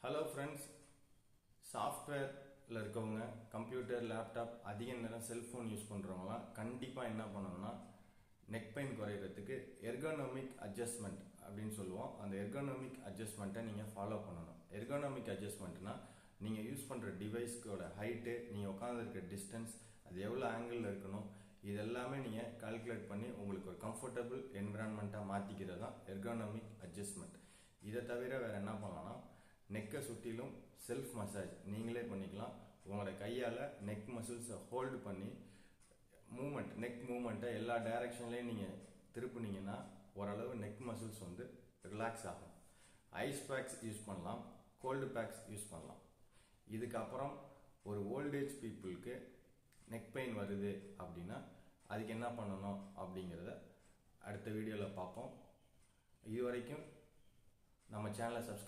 Hello friends, சாஃப்ட்வேரில் இருக்கவங்க computer laptop அதிக நேரம் செல்ஃபோன் யூஸ் பண்ணுறவங்களாம் கண்டிப்பாக என்ன பண்ணணும்னா நெக் பெயின் குறையிறதுக்கு எர்கோனமிக் அட்ஜஸ்ட்மெண்ட் அப்படின்னு சொல்லுவோம். அந்த எர்கோனமிக் அட்ஜஸ்ட்மெண்ட்டை நீங்கள் ஃபாலோ பண்ணணும். எர்கோனமிக் அட்ஜஸ்ட்மெண்ட்னா நீங்கள் யூஸ் பண்ணுற டிவைஸ்க்கோட ஹைட்டு, நீங்கள் உட்காந்துருக்க டிஸ்டன்ஸ், அது எவ்வளோ ஆங்கிளில் இருக்கணும், இதெல்லாமே நீங்கள் கால்குலேட் பண்ணி உங்களுக்கு ஒரு கம்ஃபர்டபுள் என்விரான்மெண்ட்டாக மாற்றிக்கிறது தான் எர்கோனமிக் அட்ஜஸ்ட்மெண்ட். இதை தவிர வேறு என்ன பண்ணலாம்னா நெக்கை சுற்றிலும் செல்ஃப் மசாஜ் நீங்களே பண்ணிக்கலாம். உங்களோட கையால் நெக் மசில்ஸை ஹோல்டு பண்ணி நெக் மூமெண்ட்டை எல்லா டைரக்ஷன்லேயும் நீங்கள் திருப்புனீங்கன்னா ஓரளவு நெக் மசில்ஸ் வந்து ரிலாக்ஸ் ஆகும். ஐஸ் பேக்ஸ் யூஸ் பண்ணலாம், கோல்டு பேக்ஸ் யூஸ் பண்ணலாம். இதுக்கப்புறம் ஒரு ஓல்டேஜ் பீப்புளுக்கு நெக் பெயின் வருது அப்படின்னா அதுக்கு என்ன பண்ணணும் அப்படிங்கிறத அடுத்த வீடியோவில் பார்ப்போம். இது வரைக்கும் நம்ம சேனலை சப்ஸ்கிரைப்